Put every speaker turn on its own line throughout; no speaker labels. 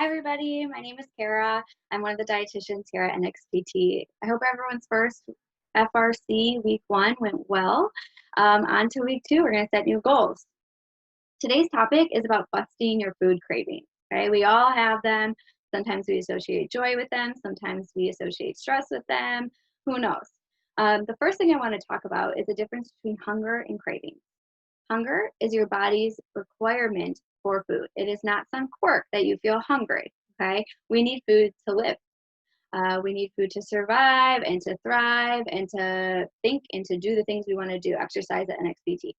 Hi, everybody. My name is Kara. I'm one of the dietitians here at NXPT. I hope everyone's first FRC week one went well. On to week two, we're going to set new goals. Today's topic is about busting your food cravings. Okay, we all have them. Sometimes we associate joy with them. Sometimes we associate stress with them. Who knows? The first thing I want to talk about is the difference between hunger and craving. Hunger is your body's requirement for food. It is not some quirk that you feel hungry, okay? We need food to live. We need food to survive and to thrive and to think and to do the things we want to do, exercise at NXPT.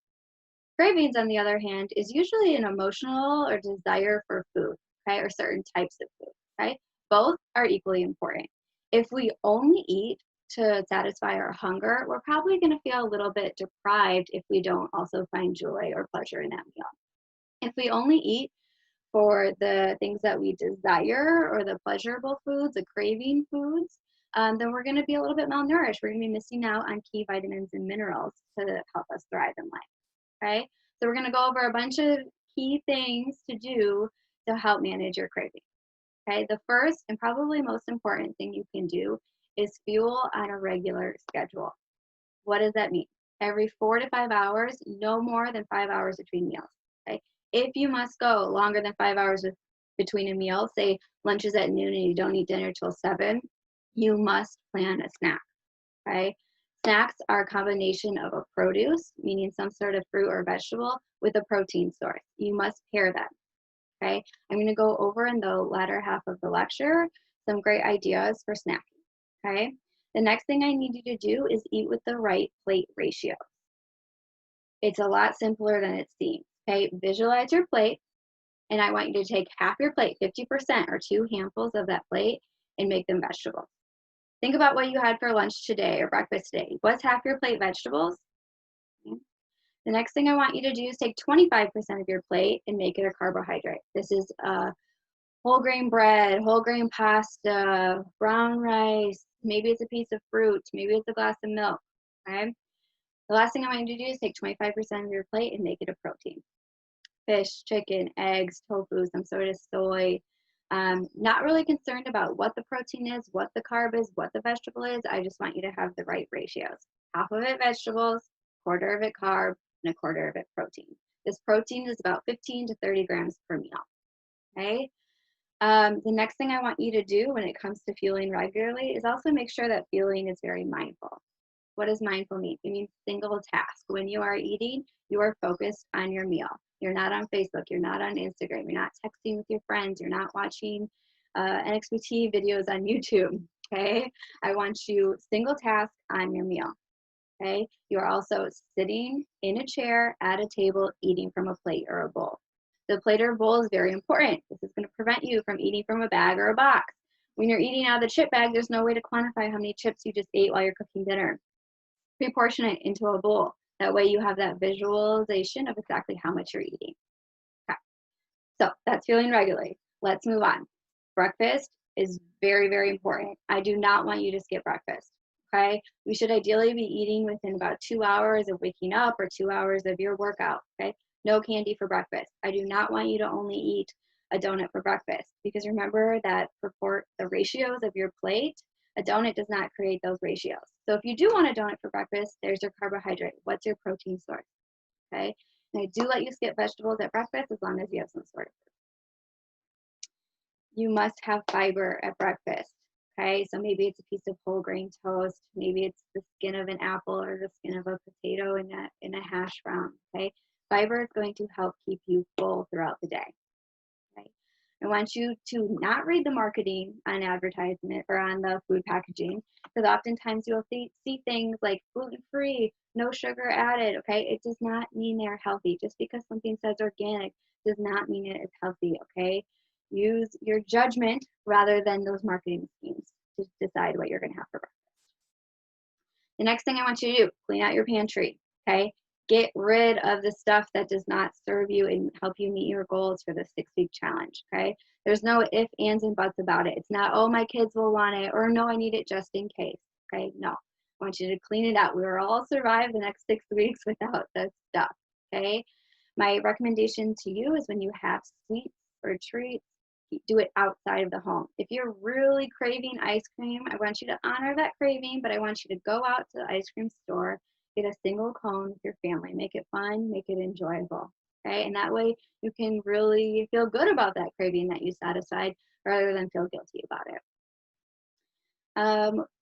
Cravings, on the other hand, is usually an emotional or desire for food, okay, or certain types of food, okay? Both are equally important. If we only eat to satisfy our hunger, we're probably going to feel a little bit deprived if we don't also find joy or pleasure in that meal. If we only eat for the things that we desire or the pleasurable foods, the craving foods, then we're going to be a little bit malnourished. We're going to be missing out on key vitamins and minerals to help us thrive in life. Okay, so we're going to go over a bunch of key things to do to help manage your craving. Okay, the first and probably most important thing you can do is fuel on a regular schedule. What does that mean? Every 4 to 5 hours, no more than 5 hours between meals. Okay, if you must go longer than 5 hours between a meal, say lunch is at noon and you don't eat dinner till 7, you must plan a snack. Okay, snacks are a combination of a produce, meaning some sort of fruit or vegetable, with a protein source. You must pair them. Okay, I'm going to go over in the latter half of the lecture some great ideas for snacking. Okay, the next thing I need you to do is eat with the right plate ratio. It's a lot simpler than it seems. Okay, visualize your plate, and I want you to take half your plate, 50% or 2 handfuls of that plate, and make them vegetables. Think about what you had for lunch today or breakfast today. Was half your plate vegetables? Okay. The next thing I want you to do is take 25% of your plate and make it a carbohydrate. This is whole grain bread, whole grain pasta, brown rice, maybe it's a piece of fruit, maybe it's a glass of milk, okay? The last thing I want you to do is take 25% of your plate and make it a protein. Fish, chicken, eggs, tofu, some sort of soy. Not really concerned about what the protein is, what the carb is, what the vegetable is. I just want you to have the right ratios. Half of it vegetables, quarter of it carb, and a quarter of it protein. This protein is about 15 to 30 grams per meal, okay? The next thing I want you to do when it comes to fueling regularly is also make sure that fueling is very mindful. What does mindful mean? It means single task. When you are eating, you are focused on your meal. You're not on Facebook. You're not on Instagram. You're not texting with your friends. You're not watching NXPT videos on YouTube, okay? I want you single task on your meal, okay? You are also sitting in a chair at a table eating from a plate or a bowl. The plate or bowl is very important. This is going to prevent you from eating from a bag or a box. When you're eating out of the chip bag, there's no way to quantify how many chips you just ate while you're cooking dinner. Pre-portion it into a bowl. That way you have that visualization of exactly how much you're eating. Okay. So that's fueling regularly. Let's move on. Breakfast is very, very important. I do not want you to skip breakfast. Okay. We should ideally be eating within about 2 hours of waking up or 2 hours of your workout. Okay. No candy for breakfast. I do not want you to only eat a donut for breakfast because remember that the ratios of your plate, a donut does not create those ratios. So if you do want a donut for breakfast, there's your carbohydrate. What's your protein source? Okay. And I do let you skip vegetables at breakfast as long as you have some sort of food. You must have fiber at breakfast. Okay, so maybe it's a piece of whole grain toast, maybe it's the skin of an apple or the skin of a potato in a hash brown. Okay, fiber is going to help keep you full throughout the day. Okay, I want you to not read the marketing on advertisement or on the food packaging because oftentimes you'll see things like gluten-free, no sugar added. Okay, it does not mean they're healthy. Just because something says organic does not mean it is healthy. Okay. Use your judgment rather than those marketing schemes to decide what you're going to have for breakfast. The next thing I want you to do, clean out your pantry, okay? Get rid of the stuff that does not serve you and help you meet your goals for the 6-week challenge, okay? There's no ifs, ands, and buts about it. It's not, oh, my kids will want it, or no, I need it just in case, okay? No, I want you to clean it out. We will all survive the next 6 weeks without this stuff, okay? My recommendation to you is when you have sweets or treats, do it outside of the home. If you're really craving ice cream, I want you to honor that craving, but I want you to go out to the ice cream store, get a single cone with your family, make it fun, make it enjoyable. Okay, and that way you can really feel good about that craving that you satisfied rather than feel guilty about it.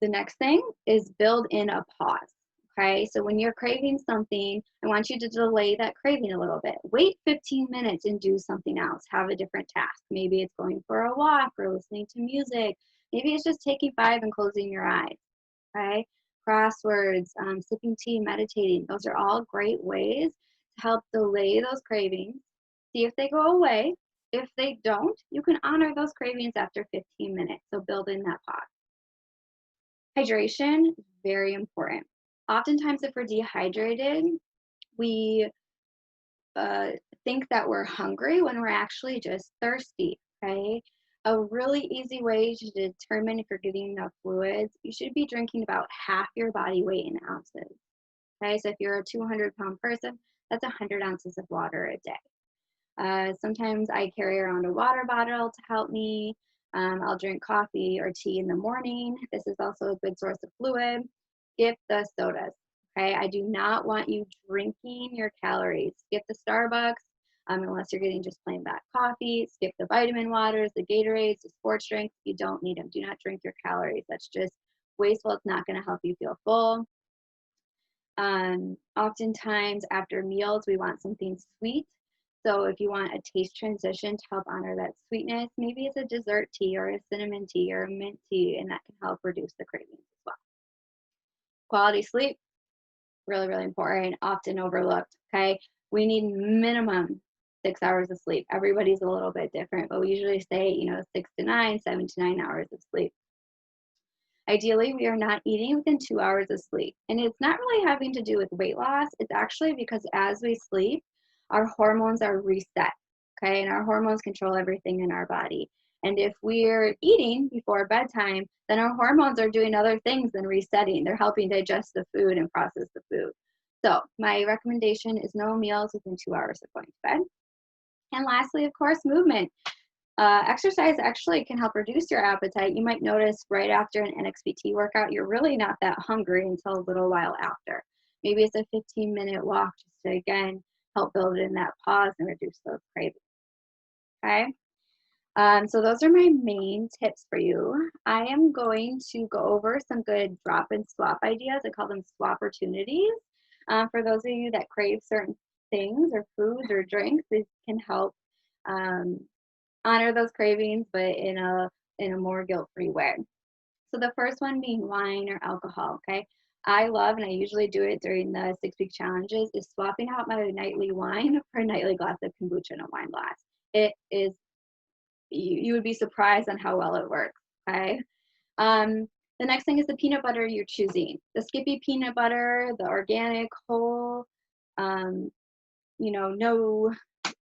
The next thing is build in a pause. Okay, so when you're craving something, I want you to delay that craving a little bit. Wait 15 minutes and do something else. Have a different task. Maybe it's going for a walk or listening to music. Maybe it's just taking 5 and closing your eyes. Okay, crosswords, sipping tea, meditating. Those are all great ways to help delay those cravings. See if they go away. If they don't, you can honor those cravings after 15 minutes. So build in that pause. Hydration is very important. Oftentimes, if we're dehydrated, we uh, think that we're hungry when we're actually just thirsty. Okay. A really easy way to determine if you're getting enough fluids, you should be drinking about half your body weight in ounces. Okay. So if you're a 200-pound person, that's 100 ounces of water a day. Sometimes I carry around a water bottle to help me. I'll drink coffee or tea in the morning. This is also a good source of fluid. Skip the sodas. Okay, I do not want you drinking your calories. Skip the Starbucks unless you're getting just plain black coffee. Skip the vitamin waters, the Gatorades, the sports drinks. You don't need them. Do not drink your calories. That's just wasteful. It's not going to help you feel full. Oftentimes after meals, we want something sweet. So if you want a taste transition to help honor that sweetness, maybe it's a dessert tea or a cinnamon tea or a mint tea, and that can help reduce the cravings as well. Quality sleep, really, really important, often overlooked, okay? We need minimum 6 hours of sleep. Everybody's a little bit different, but we usually say, 6 to 9, 7 to 9 hours of sleep. Ideally, we are not eating within 2 hours of sleep. And it's not really having to do with weight loss. It's actually because as we sleep, our hormones are reset. Okay. And our hormones control everything in our body. And if we're eating before bedtime, then our hormones are doing other things than resetting. They're helping digest the food and process the food. So, my recommendation is no meals within 2 hours of going to bed. And lastly, of course, movement. Exercise actually can help reduce your appetite. You might notice right after an NXPT workout, you're really not that hungry until a little while after. Maybe it's a 15-minute walk just to, again, help build in that pause and reduce those cravings. Okay? So those are my main tips for you. I am going to go over some good drop and swap ideas. I call them swap opportunities. For those of you that crave certain things or foods or drinks, this can help um, honor those cravings, but in a more guilt-free way. So the first one being wine or alcohol, okay? I love, and I usually do it during the 6-week challenges, is swapping out my nightly wine for a nightly glass of kombucha in a wine glass. It is, you would be surprised on how well it works, okay? Um, the next thing is the peanut butter you're choosing. The Skippy peanut butter, the organic, whole, no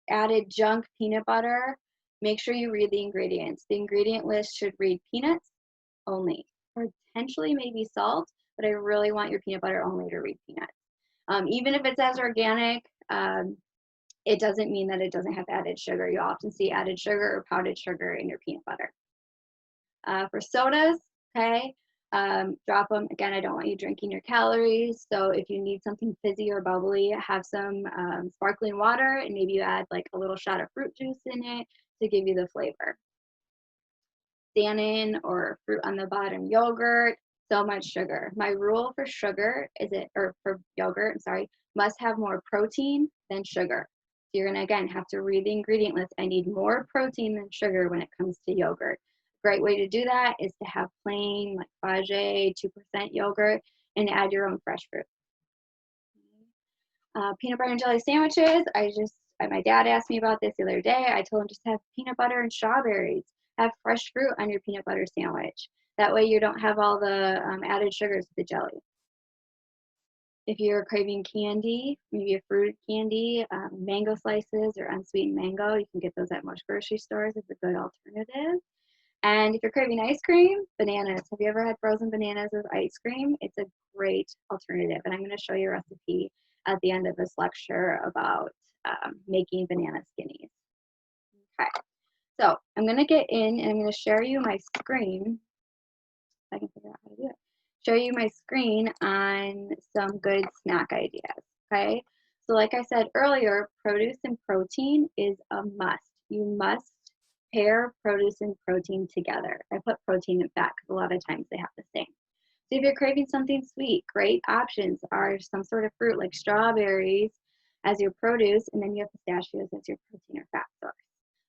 added junk peanut butter. Make sure you read the ingredients. The ingredient list should read peanuts only, potentially maybe salt, but I really want your peanut butter only to read peanuts. Even if it says organic, it doesn't mean that it doesn't have added sugar. You often see added sugar or powdered sugar in your peanut butter. For sodas, okay, drop them. Again, I don't want you drinking your calories. So if you need something fizzy or bubbly, have some sparkling water and maybe you add like a little shot of fruit juice in it to give you the flavor. Dannon or fruit on the bottom yogurt, so much sugar. My rule for sugar for yogurt, I'm sorry, must have more protein than sugar. So you're gonna, again, have to read the ingredient list. I need more protein than sugar when it comes to yogurt. Great way to do that is to have plain, like Fage, 2% yogurt, and add your own fresh fruit. Peanut butter and jelly sandwiches. My dad asked me about this the other day. I told him just have peanut butter and strawberries. Have fresh fruit on your peanut butter sandwich. That way you don't have all the added sugars with the jelly. If you're craving candy, maybe a fruit candy, mango slices or unsweetened mango, you can get those at most grocery stores. It's a good alternative. And if you're craving ice cream, bananas. Have you ever had frozen bananas with ice cream? It's a great alternative. And I'm going to show you a recipe at the end of this lecture about making banana skinnies. Okay. So I'm going to get in and I'm going to share you my screen. If I can figure out how to do it. Show you my screen on some good snack ideas. Okay. So like I said earlier, produce and protein is a must. You must pair produce and protein together. I put protein and fat because a lot of times they have the same. So if you're craving something sweet, great options are some sort of fruit like strawberries as your produce, and then you have pistachios as your protein or fat source.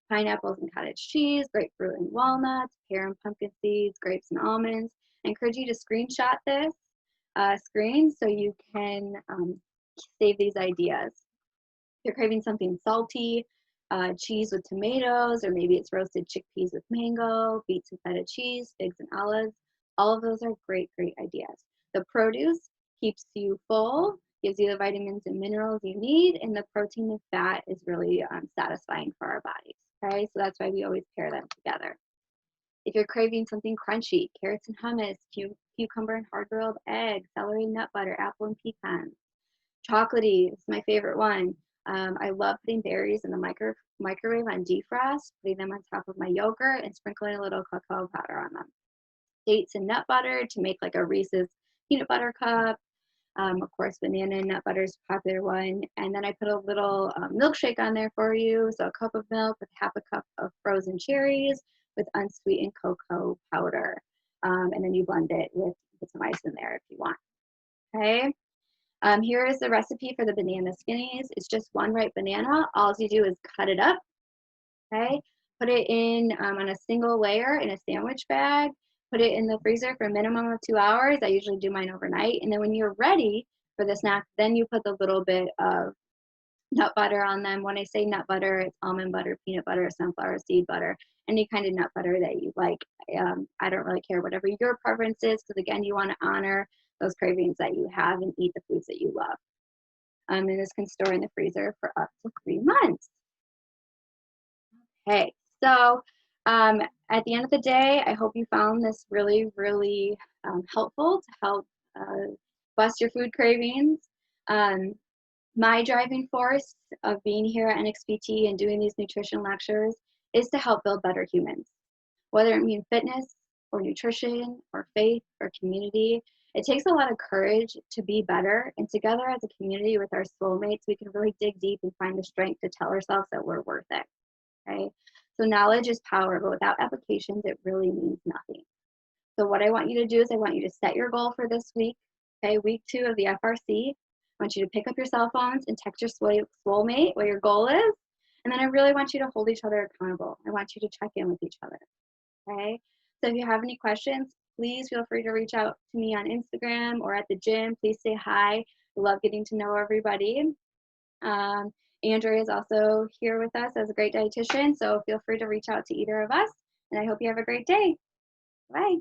Pineapples and cottage cheese, grapefruit and walnuts, pear and pumpkin seeds, grapes and almonds. I encourage you to screenshot this screen so you can save these ideas. If you're craving something salty, cheese with tomatoes, or maybe it's roasted chickpeas with mango, beets and feta cheese, figs and olives. All of those are great, great ideas. The produce keeps you full, gives you the vitamins and minerals you need, and the protein and fat is really satisfying for our bodies. Okay, so that's why we always pair them together. If you're craving something crunchy, carrots and hummus, cucumber and hard-boiled eggs, celery and nut butter, apple and pecans. Chocolatey is my favorite one. I love putting berries in the microwave on defrost, putting them on top of my yogurt and sprinkling a little cocoa powder on them. Dates and nut butter to make like a Reese's peanut butter cup. Of course, banana and nut butter is a popular one. And then I put a little milkshake on there for you. So a cup of milk with half a cup of frozen cherries with unsweetened cocoa powder. And then you blend it with put some ice in there if you want. Okay. Here is the recipe for the banana skinnies. It's just one ripe banana. All you do is cut it up, okay? Put it in on a single layer in a sandwich bag. Put it in the freezer for a minimum of 2 hours. I usually do mine overnight. And then when you're ready for the snack, then you put the little bit of nut butter on them. When I say nut butter, it's almond butter, peanut butter, sunflower seed butter, any kind of nut butter that you like. I don't really care, whatever your preference is, because again, you want to honor those cravings that you have and eat the foods that you love. And this can store in the freezer for up to 3 months. Okay, so at the end of the day, I hope you found this really, really helpful to help bust your food cravings. Um, my driving force of being here at NXPT and doing these nutrition lectures is to help build better humans, whether it means fitness or nutrition or faith or community. It takes a lot of courage to be better, and together as a community with our soulmates, we can really dig deep and find the strength to tell ourselves that we're worth it. Okay, so knowledge is power, but without applications, it really means nothing. So what I want you to do is I want you to set your goal for this week, okay, week 2 of the FRC. I want you to pick up your cell phones and text your soulmate what your goal is. And then I really want you to hold each other accountable. I want you to check in with each other, okay? So if you have any questions, please feel free to reach out to me on Instagram or at the gym. Please say hi. I love getting to know everybody. Andrea is also here with us as a great dietitian, so feel free to reach out to either of us. And I hope you have a great day. Bye.